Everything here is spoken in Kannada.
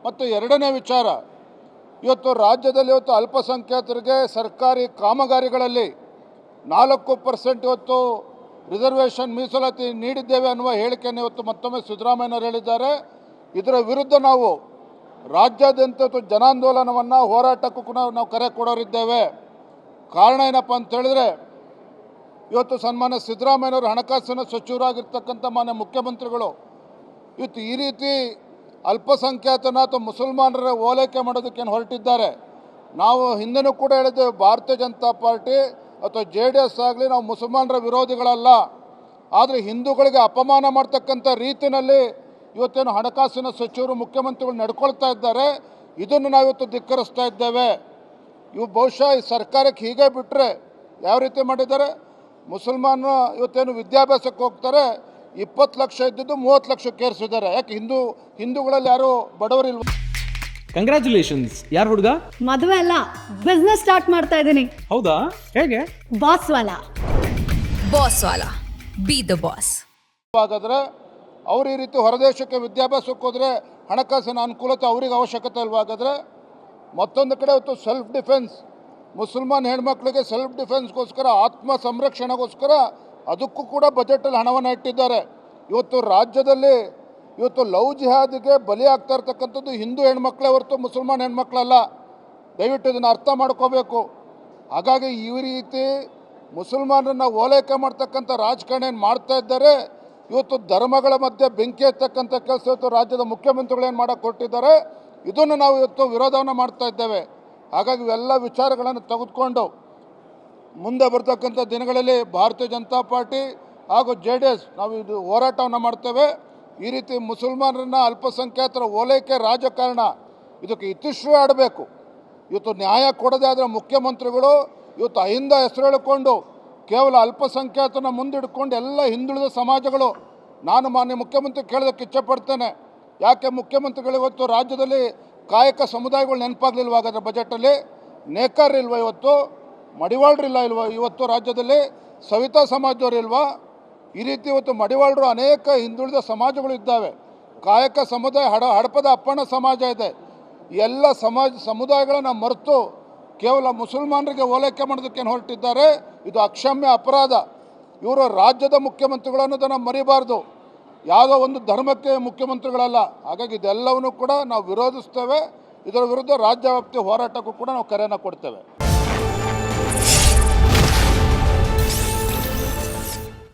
ಮತ್ತು ಎರಡನೇ ವಿಚಾರ, ಇವತ್ತು ರಾಜ್ಯದಲ್ಲಿ ಇವತ್ತು ಅಲ್ಪಸಂಖ್ಯಾತರಿಗೆ ಸರ್ಕಾರಿ ಕಾಮಗಾರಿಗಳಲ್ಲಿ 4% ಇವತ್ತು ರಿಸರ್ವೇಷನ್ ಮೀಸಲಾತಿ ನೀಡಿದ್ದೇವೆ ಅನ್ನುವ ಹೇಳಿಕೆಯನ್ನು ಇವತ್ತು ಮತ್ತೊಮ್ಮೆ ಸಿದ್ದರಾಮಯ್ಯನವರು ಹೇಳಿದ್ದಾರೆ. ಇದರ ವಿರುದ್ಧ ನಾವು ರಾಜ್ಯಾದ್ಯಂತ ಜನಾಂದೋಲನವನ್ನು ಹೋರಾಟಕ್ಕೂ ಕೂಡ ನಾವು ಕರೆ ಕೊಡೋರಿದ್ದೇವೆ. ಕಾರಣ ಏನಪ್ಪ ಅಂತ ಹೇಳಿದ್ರೆ, ಇವತ್ತು ಸನ್ಮಾನ್ಯ ಸಿದ್ದರಾಮಯ್ಯನವರು ಹಣಕಾಸಿನ ಸಚಿವರಾಗಿರ್ತಕ್ಕಂಥ ಮಾನ್ಯ ಮುಖ್ಯಮಂತ್ರಿಗಳು ಇವತ್ತು ಈ ರೀತಿ ಅಲ್ಪಸಂಖ್ಯಾತನ ಅಥವಾ ಮುಸಲ್ಮಾನರ ಓಲೈಕೆ ಮಾಡೋದಕ್ಕೇನು ಹೊರಟಿದ್ದಾರೆ. ನಾವು ಹಿಂದೆನೂ ಕೂಡ ಹೇಳಿದ್ದೇವೆ, ಭಾರತೀಯ ಜನತಾ ಪಾರ್ಟಿ ಅಥವಾ JDS ಆಗಲಿ ನಾವು ಮುಸಲ್ಮಾನರ ವಿರೋಧಿಗಳಲ್ಲ. ಆದರೆ ಹಿಂದೂಗಳಿಗೆ ಅಪಮಾನ ಮಾಡ್ತಕ್ಕಂಥ ರೀತಿಯಲ್ಲಿ ಇವತ್ತೇನು ಹಣಕಾಸಿನ ಸಚಿವರು ಮುಖ್ಯಮಂತ್ರಿಗಳು ನಡ್ಕೊಳ್ತಾ ಇದ್ದಾರೆ, ಇದನ್ನು ನಾವಿವತ್ತು ಧಿಕ್ಕರಿಸ್ತಾ ಇದ್ದೇವೆ. ಇವು ಬಹುಶಃ ಈ ಸರ್ಕಾರಕ್ಕೆ ಹೀಗೆ ಬಿಟ್ಟರೆ ಯಾವ ರೀತಿ ಮಾಡಿದ್ದಾರೆ, ಮುಸಲ್ಮಾನ ಇವತ್ತೇನು ವಿದ್ಯಾಭ್ಯಾಸಕ್ಕೆ ಹೋಗ್ತಾರೆ 20 ಲಕ್ಷ ಇದ್ದಿದ್ದು 30 ಲಕ್ಷಕ್ಕೆ ಏರಿಸಿದ್ದಾರೆ. ಯಾಕೆ ಹಿಂದೂಗಳಲ್ಲಿ ಯಾರು ಬಡವರಿಲ್ವ? ಕಂಗ್ರ್ಯಾಚುಲೇಷನ್ಸ್. ಯಾರು ಹುಡುಗ? ಮದುವೆ ಅಲ್ಲ, ಬಿಸ್ನೆಸ್ ಸ್ಟಾರ್ಟ್ ಮಾಡ್ತಾ ಇದ್ದೀನಿ. ಹೌದಾ? ಹೇಗೆ? Boss Vala. Boss Vala, B the boss. ಹಾಗಾದರೆ ಅವ್ರು ಈ ರೀತಿ ಹೊರದೇಶಕ್ಕೆ ವಿದ್ಯಾಭ್ಯಾಸಕ್ಕೆ ಹೋದರೆ ಹಣಕಾಸಿನ ಅನುಕೂಲತೆ ಅವ್ರಿಗೆ ಅವಶ್ಯಕತೆ ಇಲ್ವಾ? ಹಾಗಾದರೆ ಮತ್ತೊಂದು ಕಡೆ ಇವತ್ತು ಸೆಲ್ಫ್ ಡಿಫೆನ್ಸ್, ಮುಸಲ್ಮಾನ್ ಹೆಣ್ಮಕ್ಳಿಗೆ ಸೆಲ್ಫ್ ಡಿಫೆನ್ಸ್ಗೋಸ್ಕರ ಆತ್ಮ ಸಂರಕ್ಷಣೆಗೋಸ್ಕರ ಅದಕ್ಕೂ ಕೂಡ ಬಜೆಟಲ್ಲಿ ಹಣವನ್ನು ಇಟ್ಟಿದ್ದಾರೆ. ಇವತ್ತು ರಾಜ್ಯದಲ್ಲಿ ಇವತ್ತು ಲವ್ ಜಿಹಾದಿಗೆ ಬಲಿ ಆಗ್ತಾ ಇರ್ತಕ್ಕಂಥದ್ದು ಹಿಂದೂ ಹೆಣ್ಮಕ್ಳೇ ಹೊರತು ಮುಸಲ್ಮಾನ್ ಹೆಣ್ಮಕ್ಳಲ್ಲ. ದಯವಿಟ್ಟು ಇದನ್ನು ಅರ್ಥ ಮಾಡ್ಕೋಬೇಕು. ಹಾಗಾಗಿ ಈ ರೀತಿ ಮುಸಲ್ಮಾನರನ್ನು ಓಲೈಕೆ ಮಾಡ್ತಕ್ಕಂಥ ರಾಜಕಾರಣ ಏನು ಮಾಡ್ತಾ ಇದ್ದಾರೆ, ಇವತ್ತು ಧರ್ಮಗಳ ಮಧ್ಯೆ ಬೆಂಕಿ ಎತ್ತಕ್ಕಂಥ ಕೆಲಸ ಇವತ್ತು ರಾಜ್ಯದ ಮುಖ್ಯಮಂತ್ರಿಗಳು ಏನು ಮಾಡೋಕ್ಕೆ ಹೊರಟಿದ್ದಾರೆ, ಇದನ್ನು ನಾವು ಇವತ್ತು ವಿರೋಧವನ್ನು ಮಾಡ್ತಾ ಇದ್ದೇವೆ. ಹಾಗಾಗಿ ಇವೆಲ್ಲ ವಿಚಾರಗಳನ್ನು ತೆಗೆದುಕೊಂಡು ಮುಂದೆ ಬರ್ತಕ್ಕಂಥ ದಿನಗಳಲ್ಲಿ ಭಾರತೀಯ ಜನತಾ ಪಾರ್ಟಿ ಹಾಗೂ JDS ನಾವು ಇದು ಹೋರಾಟವನ್ನು ಮಾಡ್ತೇವೆ. ಈ ರೀತಿ ಮುಸಲ್ಮಾನರನ್ನ ಅಲ್ಪಸಂಖ್ಯಾತರ ಓಲೈಕೆ ರಾಜಕಾರಣ ಇದಕ್ಕೆ ಇತಿಶ್ರೀ ಆಡಬೇಕು. ಇವತ್ತು ನ್ಯಾಯ ಕೊಡದೇ ಆದರೆ ಮುಖ್ಯಮಂತ್ರಿಗಳು ಇವತ್ತು ಅಹಿಂದ ಹೆಸರು ಹೇಳಿಕೊಂಡು ಕೇವಲ ಅಲ್ಪಸಂಖ್ಯಾತನ ಮುಂದಿಡ್ಕೊಂಡು ಎಲ್ಲ ಹಿಂದುಳಿದ ಸಮಾಜಗಳು, ನಾನು ಮಾನ್ಯ ಮುಖ್ಯಮಂತ್ರಿ ಕೇಳೋದಕ್ಕೆ ಇಚ್ಛೆಪಡ್ತೇನೆ, ಯಾಕೆ ಮುಖ್ಯಮಂತ್ರಿಗಳು ಇವತ್ತು ರಾಜ್ಯದಲ್ಲಿ ಕಾಯಕ ಸಮುದಾಯಗಳು ನೆನಪಾಗಲಿಲ್ವ? ಹಾಗಾದ್ರೆ ಬಜೆಟಲ್ಲಿ ನೇಕಾರರಿಲ್ವ, ಇವತ್ತು ಮಡಿವಾಳರಿಲ್ಲ ಇಲ್ವ, ಇವತ್ತು ರಾಜ್ಯದಲ್ಲಿ ಸವಿತಾ ಸಮಾಜದವರಿಲ್ವಾ? ಈ ರೀತಿ ಇವತ್ತು ಮಡಿವಾಳರು ಅನೇಕ ಹಿಂದುಳಿದ ಸಮಾಜಗಳು ಇದ್ದಾವೆ. ಕಾಯಕ ಸಮುದಾಯ, ಹಡಪದ ಅಪ್ಪಣ್ಣ ಸಮಾಜ ಇದೆ. ಎಲ್ಲ ಸಮುದಾಯಗಳನ್ನು ಮರೆತು ಕೇವಲ ಮುಸಲ್ಮಾನರಿಗೆ ಓಲೈಕೆ ಮಾಡೋದಕ್ಕೇನು ಹೊರಟಿದ್ದಾರೆ, ಇದು ಅಕ್ಷಮ್ಯ ಅಪರಾಧ. ಇವರು ರಾಜ್ಯದ ಮುಖ್ಯಮಂತ್ರಿಗಳು ಅನ್ನೋದನ್ನು ಮರಿಬಾರ್ದು, ಯಾವುದೋ ಒಂದು ಧರ್ಮಕ್ಕೆ ಮುಖ್ಯಮಂತ್ರಿಗಳಲ್ಲ. ಹಾಗಾಗಿ ಇದೆಲ್ಲವನ್ನೂ ಕೂಡ ನಾವು ವಿರೋಧಿಸ್ತೇವೆ. ಇದರ ವಿರುದ್ಧ ರಾಜ್ಯ ವ್ಯಾಪ್ತಿ ಹೋರಾಟಕ್ಕೂ ಕೂಡ ನಾವು ಕರೆಯನ್ನು ಕೊಡ್ತೇವೆ.